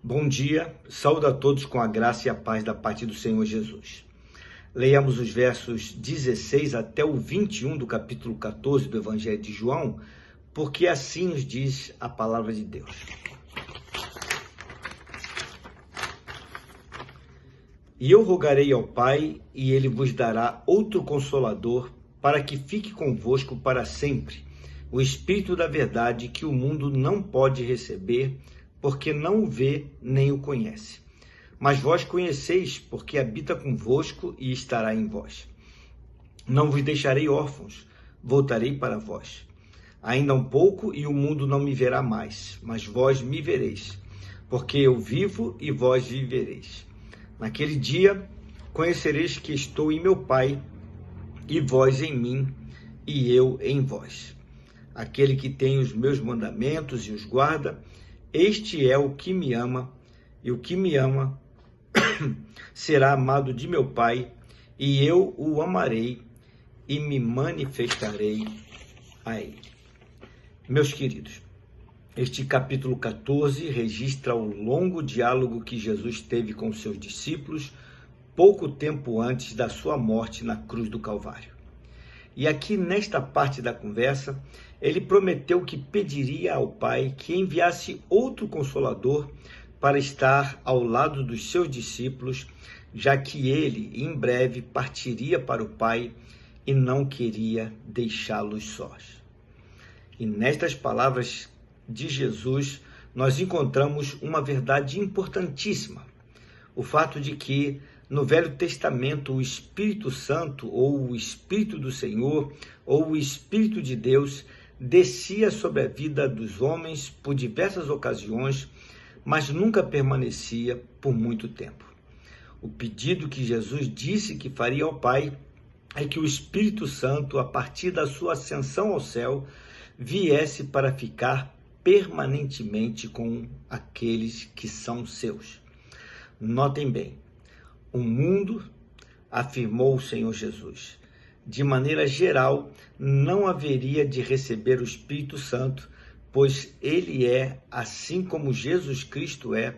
Bom dia, saúdo a todos com a graça e a paz da parte do Senhor Jesus. Leiamos os versos 16 até o 21 do capítulo 14 do Evangelho de João, porque assim nos diz a palavra de Deus. E eu rogarei ao Pai, e ele vos dará outro Consolador, para que fique convosco para sempre, o Espírito da verdade que o mundo não pode receber, porque não o vê nem o conhece. Mas vós conheceis, porque habita convosco e estará em vós. Não vos deixarei órfãos, voltarei para vós. Ainda um pouco e o mundo não me verá mais, mas vós me vereis, porque eu vivo e vós vivereis. Naquele dia conhecereis que estou em meu Pai, e vós em mim, e eu em vós. Aquele que tem os meus mandamentos e os guarda, este é o que me ama, e o que me ama será amado de meu Pai, e eu o amarei e me manifestarei a ele. Meus queridos, este capítulo 14 registra o longo diálogo que Jesus teve com seus discípulos pouco tempo antes da sua morte na cruz do Calvário. E aqui nesta parte da conversa, ele prometeu que pediria ao Pai que enviasse outro Consolador para estar ao lado dos seus discípulos, já que ele em breve partiria para o Pai e não queria deixá-los sós. E nestas palavras de Jesus, nós encontramos uma verdade importantíssima. O fato de que no Velho Testamento o Espírito Santo, ou o Espírito do Senhor, ou o Espírito de Deus, descia sobre a vida dos homens por diversas ocasiões, mas nunca permanecia por muito tempo. O pedido que Jesus disse que faria ao Pai é que o Espírito Santo, a partir da sua ascensão ao céu, viesse para ficar permanentemente com aqueles que são seus. Notem bem, o mundo, afirmou o Senhor Jesus, de maneira geral, não haveria de receber o Espírito Santo, pois ele é, assim como Jesus Cristo é,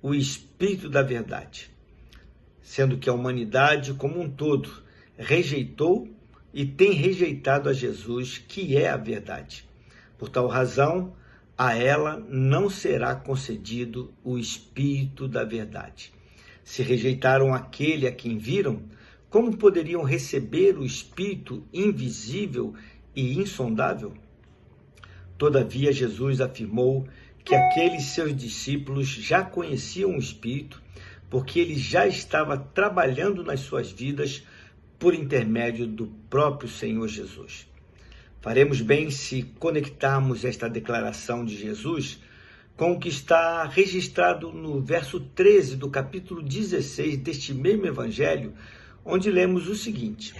o Espírito da verdade, sendo que a humanidade como um todo rejeitou e tem rejeitado a Jesus, que é a verdade. Por tal razão, a ela não será concedido o Espírito da verdade. Se rejeitaram aquele a quem viram, como poderiam receber o Espírito invisível e insondável? Todavia, Jesus afirmou que aqueles seus discípulos já conheciam o Espírito, porque ele já estava trabalhando nas suas vidas por intermédio do próprio Senhor Jesus. Faremos bem se conectarmos esta declaração de Jesus com o que está registrado no verso 13 do capítulo 16 deste mesmo evangelho, onde lemos o seguinte: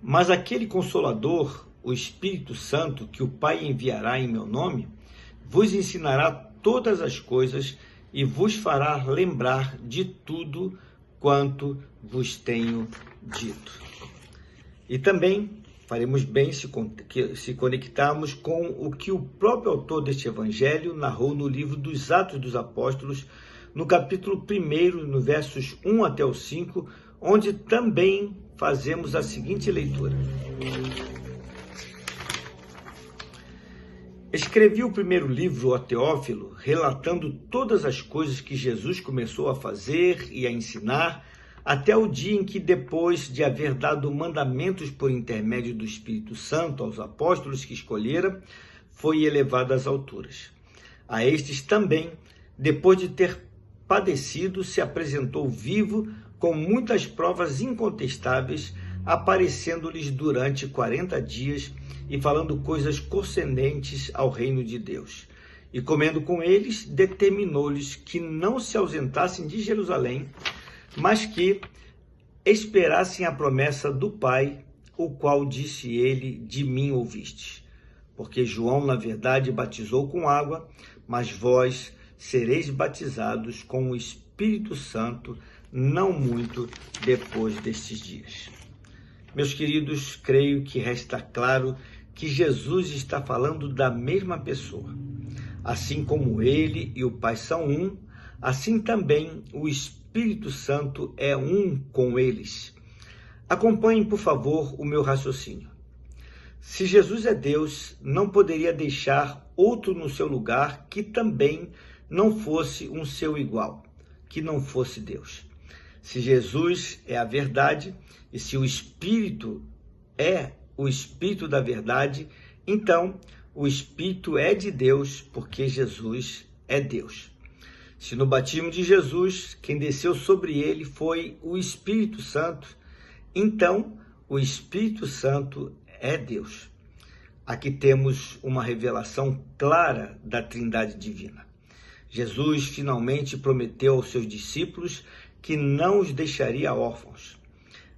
Mas aquele Consolador, o Espírito Santo, que o Pai enviará em meu nome, vos ensinará todas as coisas e vos fará lembrar de tudo quanto vos tenho dito. E também faremos bem se conectarmos com o que o próprio autor deste evangelho narrou no livro dos Atos dos Apóstolos, no capítulo 1, no versos 1 até o 5, onde também fazemos a seguinte leitura. Escrevi o primeiro livro, ó Teófilo, relatando todas as coisas que Jesus começou a fazer e a ensinar, até o dia em que, depois de haver dado mandamentos por intermédio do Espírito Santo aos apóstolos que escolhera, foi elevado às alturas. A estes também, depois de ter padecido, se apresentou vivo com muitas provas incontestáveis, aparecendo-lhes durante 40 dias e falando coisas concernentes ao reino de Deus. E comendo com eles, determinou-lhes que não se ausentassem de Jerusalém, mas que esperassem a promessa do Pai, o qual disse ele, de mim ouvistes. Porque João, na verdade, batizou com água, mas vós sereis batizados com o Espírito Santo, não muito depois destes dias. Meus queridos, creio que resta claro que Jesus está falando da mesma pessoa. Assim como ele e o Pai são um, assim também o Espírito Santo é um com eles. Acompanhem, por favor, o meu raciocínio. Se Jesus é Deus, não poderia deixar outro no seu lugar que também não fosse um seu igual, que não fosse Deus. Se Jesus é a verdade e se o Espírito é o Espírito da verdade, então o Espírito é de Deus, porque Jesus é Deus. Se no batismo de Jesus, quem desceu sobre ele foi o Espírito Santo, então o Espírito Santo é Deus. Aqui temos uma revelação clara da Trindade Divina. Jesus finalmente prometeu aos seus discípulos que não os deixaria órfãos.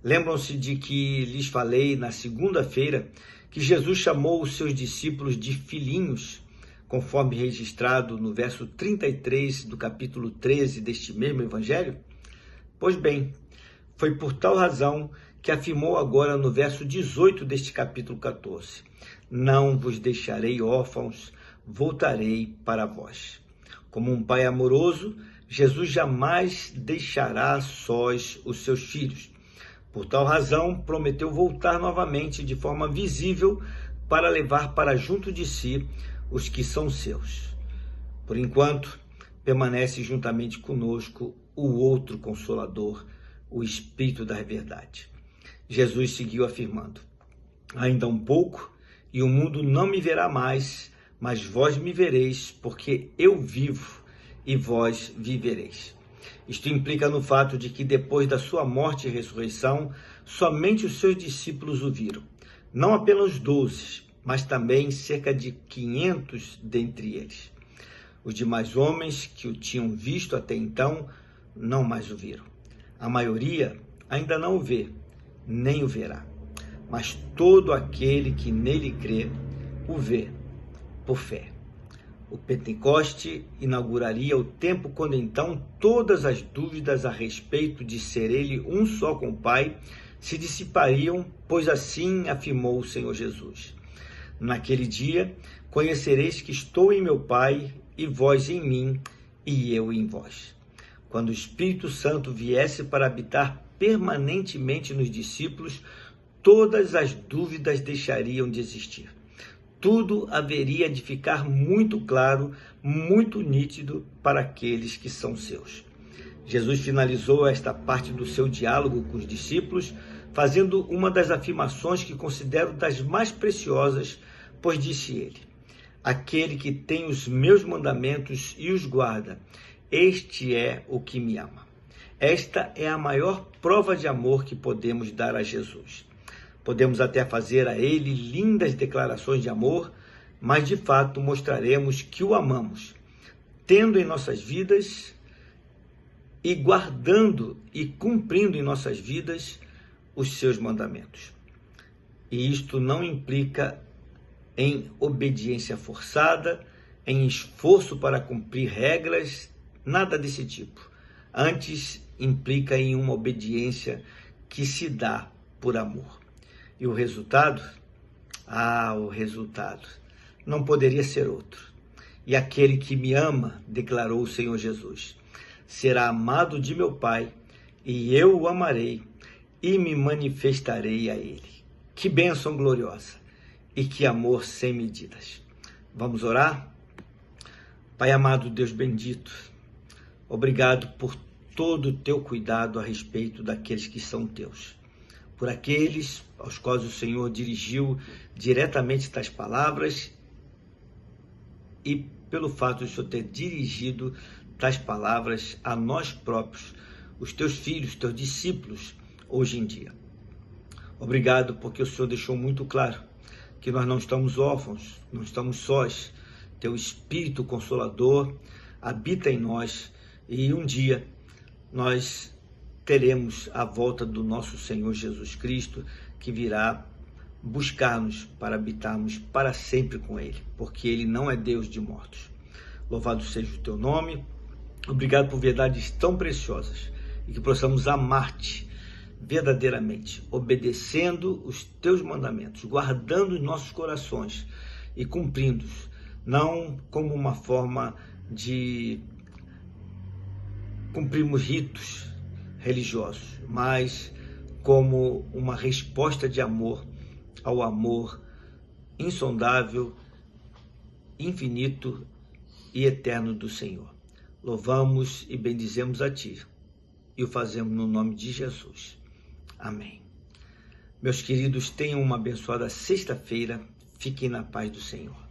Lembram-se de que lhes falei na segunda-feira que Jesus chamou os seus discípulos de filhinhos, conforme registrado no verso 33 do capítulo 13 deste mesmo evangelho? Pois bem, foi por tal razão que afirmou agora no verso 18 deste capítulo 14: não vos deixarei órfãos, voltarei para vós. Como um pai amoroso, Jesus jamais deixará sós os seus filhos. Por tal razão, prometeu voltar novamente de forma visível para levar para junto de si os que são seus. Por enquanto, permanece juntamente conosco o outro Consolador, o Espírito da verdade. Jesus seguiu afirmando: ainda um pouco, e o mundo não me verá mais, mas vós me vereis, porque eu vivo e vós vivereis. Isto implica no fato de que depois da sua morte e ressurreição, somente os seus discípulos o viram. Não apenas 12, mas também cerca de 500 dentre eles. Os demais homens que o tinham visto até então, não mais o viram. A maioria ainda não o vê, nem o verá. Mas todo aquele que nele crê, o vê por fé. O Pentecoste inauguraria o tempo quando então todas as dúvidas a respeito de ser ele um só com o Pai se dissipariam, pois assim afirmou o Senhor Jesus: naquele dia conhecereis que estou em meu Pai, e vós em mim, e eu em vós. Quando o Espírito Santo viesse para habitar permanentemente nos discípulos, todas as dúvidas deixariam de existir. Tudo haveria de ficar muito claro, muito nítido para aqueles que são seus. Jesus finalizou esta parte do seu diálogo com os discípulos, fazendo uma das afirmações que considero das mais preciosas, pois disse ele: aquele que tem os meus mandamentos e os guarda, este é o que me ama. Esta é a maior prova de amor que podemos dar a Jesus. Podemos até fazer a ele lindas declarações de amor, mas de fato mostraremos que o amamos, tendo em nossas vidas e guardando e cumprindo em nossas vidas os seus mandamentos. E isto não implica em obediência forçada, em esforço para cumprir regras, nada desse tipo. Antes, implica em uma obediência que se dá por amor. E o resultado? O resultado não poderia ser outro. E aquele que me ama, declarou o Senhor Jesus, será amado de meu Pai, e eu o amarei e me manifestarei a ele. Que bênção gloriosa e que amor sem medidas. Vamos orar? Pai amado, Deus bendito, obrigado por todo o teu cuidado a respeito daqueles que são teus. Por aqueles aos quais o Senhor dirigiu diretamente tais palavras e pelo fato de o Senhor ter dirigido tais palavras a nós próprios, os teus filhos, teus discípulos, hoje em dia. Obrigado porque o Senhor deixou muito claro que nós não estamos órfãos, não estamos sós. Teu Espírito Consolador habita em nós e um dia nós teremos a volta do nosso Senhor Jesus Cristo, que virá buscar-nos para habitarmos para sempre com Ele, porque Ele não é Deus de mortos. Louvado seja o teu nome, obrigado por verdades tão preciosas e que possamos amar-te verdadeiramente, obedecendo os teus mandamentos, guardando os nossos corações e cumprindo-os, não como uma forma de cumprirmos ritos religiosos, mas como uma resposta de amor ao amor insondável, infinito e eterno do Senhor. Louvamos e bendizemos a Ti e o fazemos no nome de Jesus. Amém. Meus queridos, tenham uma abençoada sexta-feira. Fiquem na paz do Senhor.